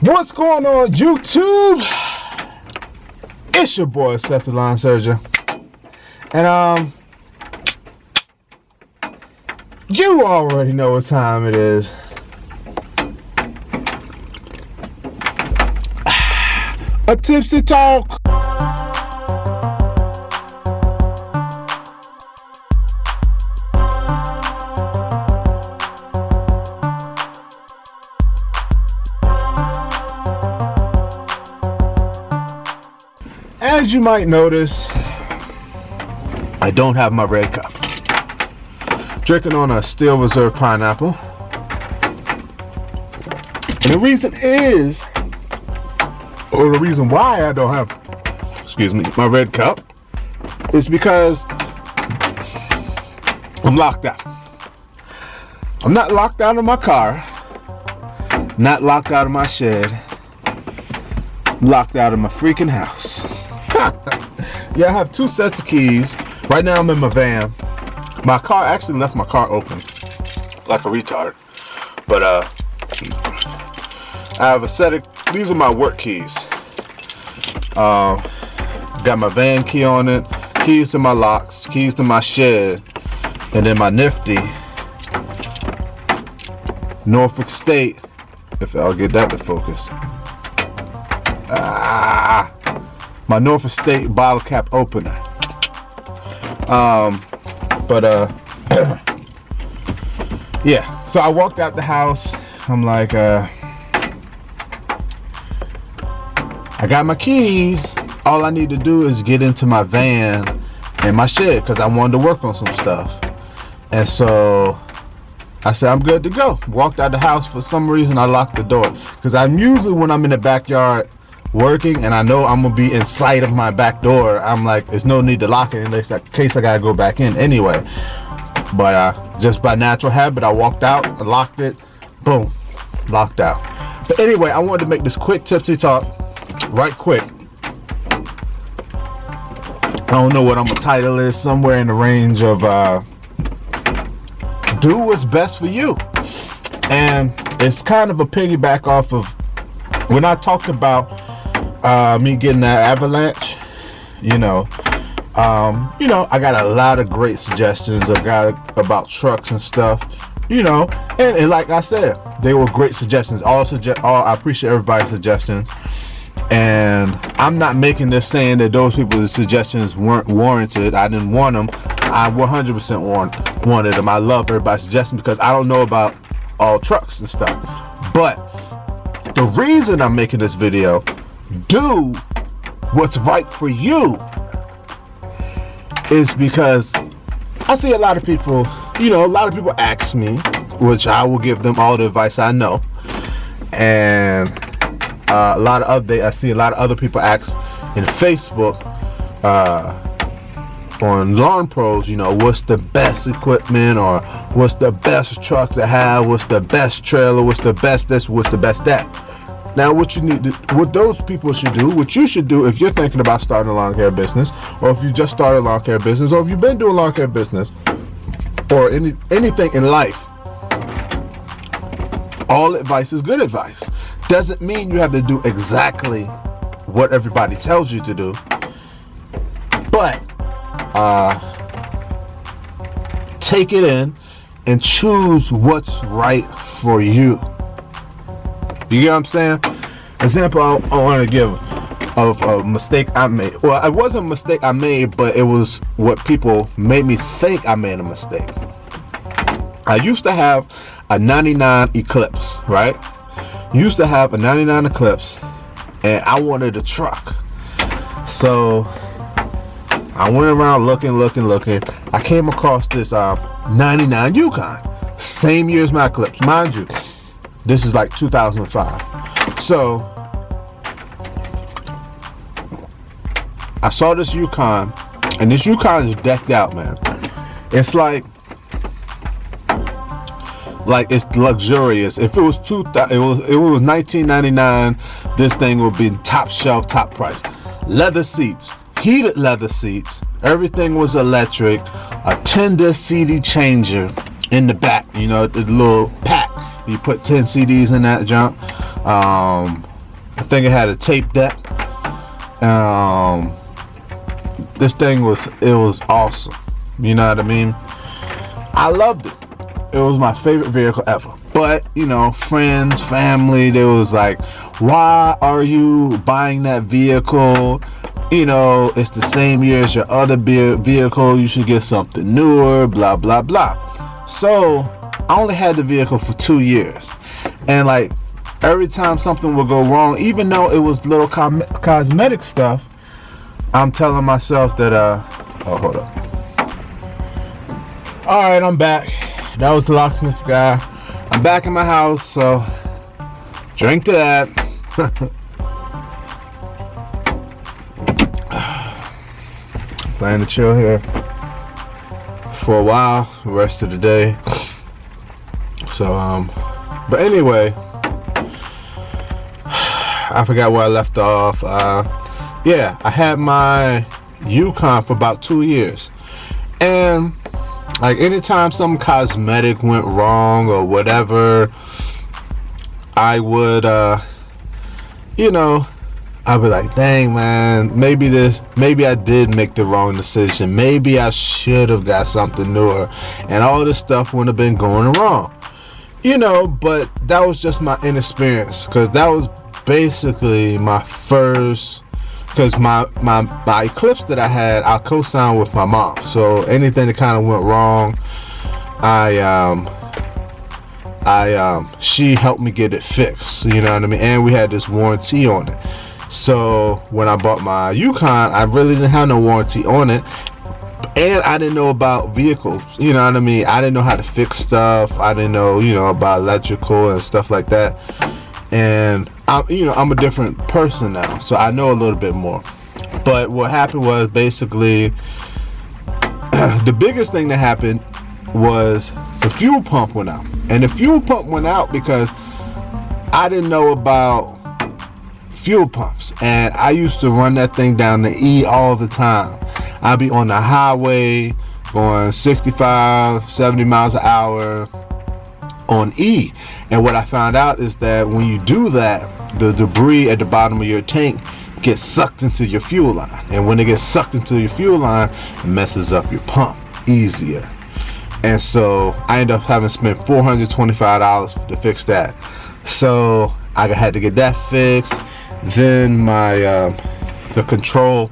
What's going on, YouTube? It's your boy, Seth the Line Surgeon. And you already know what time it is. A Tipsy Talk. As you might notice, I don't have my red cup. Drinking on a Steel Reserve pineapple. And the reason is, or the reason why I don't have, my red cup, is because I'm locked out. I'm not locked out of my car, not locked out of my shed, I'm locked out of my freaking house. Yeah, I have two sets of keys. Right now I'm in my van. My car, I actually left my car open like a retard. But I have a set of, these are my work keys. Got my van key on it, keys to my locks, keys to my shed, and then my nifty Norfolk State, if I'll get that to focus. My Norfolk State bottle cap opener. Yeah, so I walked out the house. I'm like, I got my keys. All I need to do is get into my van and my shed because I wanted to work on some stuff. And so I said, I'm good to go. Walked out the house. For some reason, I locked the door because I'm usually, when I'm in the backyard working and I know I'm gonna be in sight of my back door, I'm like, there's no need to lock it in case I gotta go back in anyway. But just by natural habit, I walked out, I locked it, boom, locked out. But anyway, I wanted to make this quick tipsy talk, right quick. I don't know what I'm gonna title this, somewhere in the range of do what's best for you. And it's kind of a piggyback off of when I talked about me getting that avalanche. I got a lot of great suggestions. I got about trucks and stuff, and like I said, they were great suggestions. I appreciate everybody's suggestions, and I'm not making this saying that those people's suggestions weren't warranted. I didn't want them. I 100% wanted them. I love everybody's suggestions because I don't know about all trucks and stuff. But the reason I'm making this video, do what's right for you, is because I see a lot of people, a lot of people ask me, which I will give them all the advice I know. And I see a lot of other people ask in Facebook, on Lawn Pros, what's the best equipment, or what's the best truck to have, what's the best trailer, what's the best this, what's the best that. Now, what those people should do, what you should do if you're thinking about starting a lawn care business, or if you just started a lawn care business, or if you've been doing lawn care business, or anything in life, all advice is good advice. Doesn't mean you have to do exactly what everybody tells you to do, but take it in and choose what's right for you. You get what I'm saying? Example I want to give of a mistake I made. Well, it wasn't a mistake I made, but it was what people made me think I made a mistake. I used to have a 99 Eclipse, right? Used to have a 99 Eclipse, and I wanted a truck. So I went around looking. I came across this 99 Yukon. Same year as my Eclipse, mind you. This is like 2005. So I saw this Yukon, and this Yukon is decked out, man. It's like it's luxurious. If it was it was 1999, this thing would be top shelf, top price. Leather seats, heated leather seats. Everything was electric. A 10-disc CD changer in the back. The little pack. You put 10 CDs in that junk. I think it had a tape deck. This thing was awesome. You know what I mean? I loved it. It was my favorite vehicle ever. But, you know, friends, family, they was like, why are you buying that vehicle? You know, it's the same year as your other vehicle. You should get something newer, blah, blah, blah. So I only had the vehicle for 2 years. And like every time something would go wrong, even though it was little cosmetic stuff, I'm telling myself that, oh, hold up. All right, I'm back. That was the locksmith guy. I'm back in my house, so drink to that. Plan to chill here for a while, the rest of the day. So, but anyway, I forgot where I left off. Yeah, I had my Yukon for about 2 years, and like anytime some cosmetic went wrong or whatever, I would, you know, I'd be like, dang man, maybe I did make the wrong decision. Maybe I should have got something newer, and all this stuff wouldn't have been going wrong. You know, but that was just my inexperience, because that was basically my first, because my Eclipse that I had, I co-signed with my mom. So anything that kind of went wrong, she helped me get it fixed. You know what I mean? And we had this warranty on it. So when I bought my Yukon, I really didn't have no warranty on it, and I didn't know about vehicles. You know what I mean? I didn't know how to fix stuff. I didn't know, you know, about electrical and stuff like that. And I'm a different person now, so I know a little bit more. But what happened was basically the biggest thing that happened was the fuel pump went out. And the fuel pump went out because I didn't know about fuel pumps, and I used to run that thing down the E all the time. I'd be on the highway going 65, 70 miles an hour on E, and what I found out is that when you do that, the debris at the bottom of your tank gets sucked into your fuel line, and when it gets sucked into your fuel line, it messes up your pump easier. And so I ended up having to spend $425 to fix that. So I had to get that fixed. Then my the control,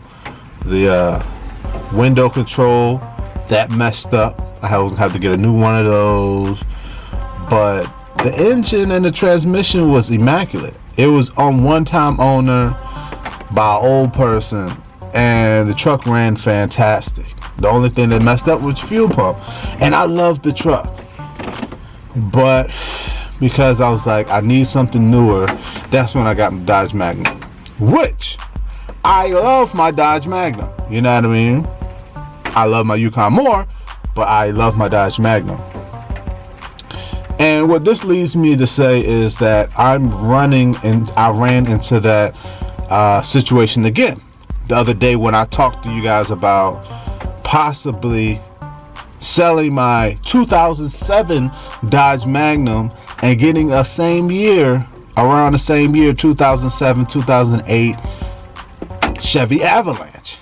the window control, that messed up. I was gonna have to get a new one of those. But the engine and the transmission was immaculate. It was on one-time owner by an old person, and the truck ran fantastic. The only thing that messed up was fuel pump, and I loved the truck. But because I was like, I need something newer, that's when I got my Dodge Magnum, which I love my Dodge Magnum. You know what I mean? I love my Yukon more, but I love my Dodge Magnum. And what this leads me to say is that I ran into that situation again the other day when I talked to you guys about possibly selling my 2007 Dodge Magnum and getting a around the same year, 2007, 2008 Chevy Avalanche,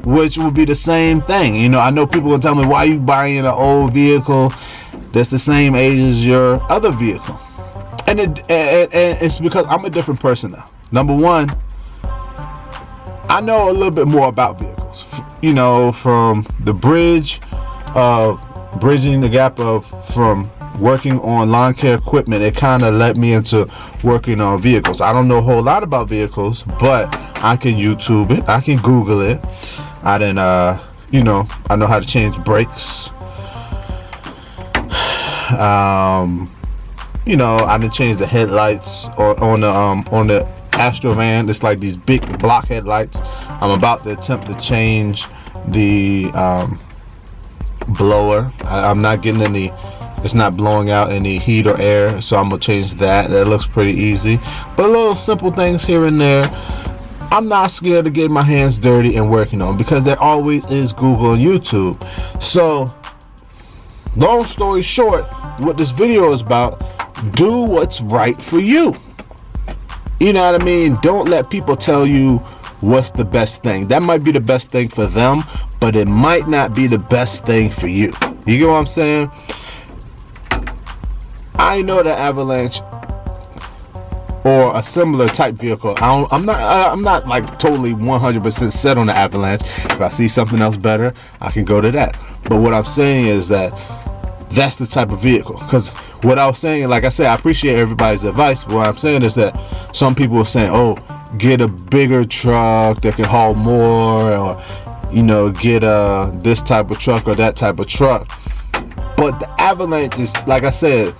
which would be the same thing. You know, I know people will tell me, why are you buying an old vehicle that's the same age as your other vehicle? And it's because I'm a different person now. Number one, I know a little bit more about vehicles, you know, from the bridging the gap from working on lawn care equipment. It kind of led me into working on vehicles. I don't know a whole lot about vehicles, but I can YouTube it, I can Google it. I know how to change brakes. You know, I didn't change the headlights on the Astrovan. It's like these big block headlights. I'm about to attempt to change the blower. I'm not getting any, it's not blowing out any heat or air, so I'm gonna change that. That looks pretty easy, but little simple things here and there. I'm not scared to get my hands dirty and working on, because there always is Google and YouTube. So long story short, what this video is about: do what's right for you. You know what I mean? Don't let people tell you what's the best thing. That might be the best thing for them, but it might not be the best thing for you. You get what I'm saying? I know the Avalanche or a similar type vehicle. I'm not like totally 100% set on the Avalanche. If I see something else better, I can go to that. But what I'm saying is that that's the type of vehicle. Because what I was saying, like I said, I appreciate everybody's advice. But what I'm saying is that some people are saying, oh, get a bigger truck that can haul more, or, you know, get this type of truck or that type of truck. But the Avalanche is, like I said,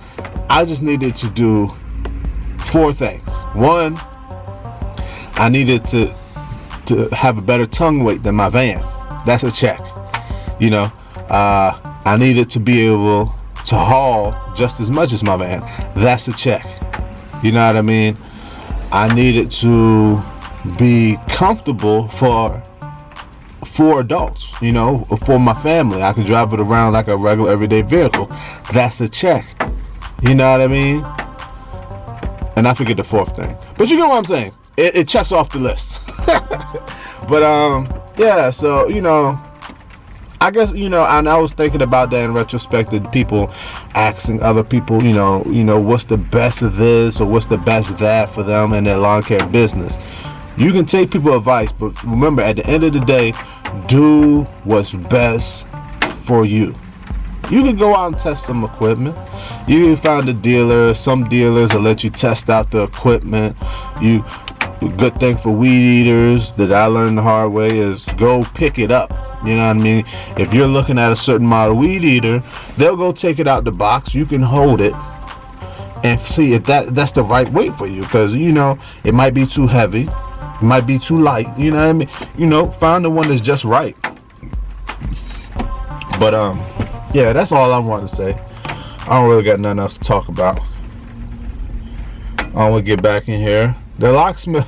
I just needed to do 4 things. One, I needed to have a better tongue weight than my van. That's a check. You know, I needed to be able to haul just as much as my van. That's a check. You know what I mean? I needed to be comfortable for 4 adults, you know, for my family. I can drive it around like a regular everyday vehicle. That's a check. You know what I mean? And I forget the 4th thing. But you know what I'm saying? It checks off the list. But yeah, so, you know, I guess, you know, and I was thinking about that in retrospect, that people asking other people, you know, what's the best of this or what's the best of that for them in their lawn care business. You can take people's advice, but remember, at the end of the day, do what's best for you. You can go out and test some equipment. You can find a dealer. Some dealers will let you test out the equipment. The good thing for weed eaters that I learned the hard way is go pick it up. You know what I mean? If you're looking at a certain model weed eater, they'll go take it out the box. You can hold it and see if that's the right weight for you, because, you know, it might be too heavy, it might be too light. You know what I mean? You know, find the one that's just right. But yeah, that's all I want to say. I don't really got nothing else to talk about. I want to get back in here. The locksmith,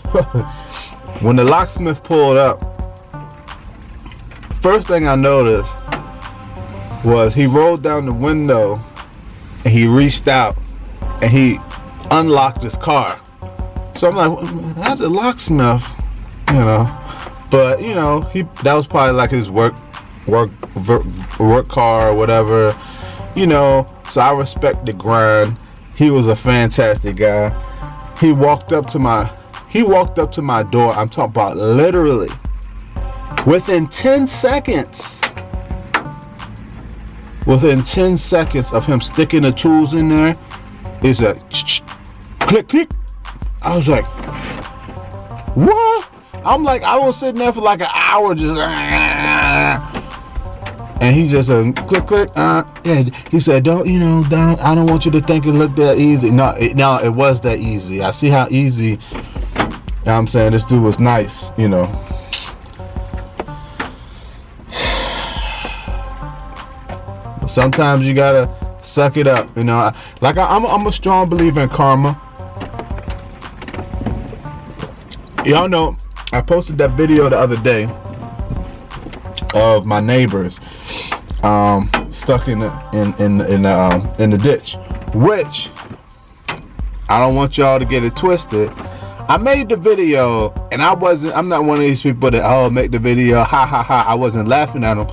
when the locksmith pulled up, first thing I noticed was he rolled down the window and he reached out and he unlocked his car. So I'm like, that's a locksmith, you know. But, you know, that was probably like his work car or whatever, you know. So I respect the grind. He was a fantastic guy. He walked up to my door. I'm talking about literally within 10 seconds. Within 10 seconds of him sticking the tools in there, he said, click, click. I was like, what? I'm like, I was sitting there for like an hour just, and he just click, click. Yeah, he said, I don't want you to think it looked that easy. No, it was that easy. I see how easy. You know what I'm saying? This dude was nice, you know. Sometimes you gotta suck it up, you know. Like I'm a strong believer in karma. Y'all know I posted that video the other day of my neighbors stuck in the ditch, which I don't want y'all to get it twisted. I made the video and I'm not one of these people that make the video ha ha ha. I wasn't laughing at them.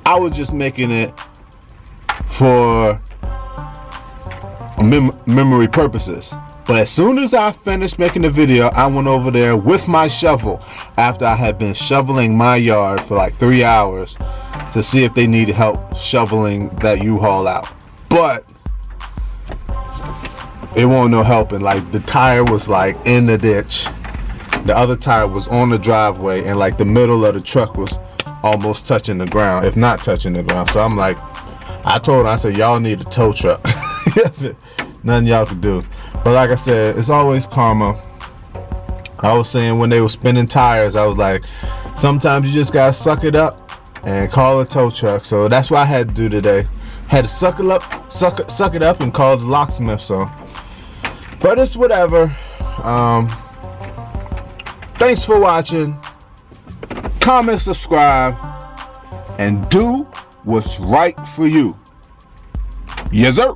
I was just making it for memory purposes. But as soon as I finished making the video, I went over there with my shovel after I had been shoveling my yard for like 3 hours to see if they needed help shoveling that U-Haul out. But it wasn't no helping. Like, the tire was like in the ditch, the other tire was on the driveway, and like the middle of the truck was almost touching the ground, if not touching the ground. So I'm like, I told them, I said, y'all need a tow truck. Nothing y'all could do. But like I said, it's always karma. I was saying when they were spinning tires, I was like, sometimes you just gotta suck it up and call a tow truck. So that's what I had to do today. Had to suck it up and call the locksmith. So, but it's whatever. Thanks for watching. Comment, subscribe, and do what's right for you. Yes, sir.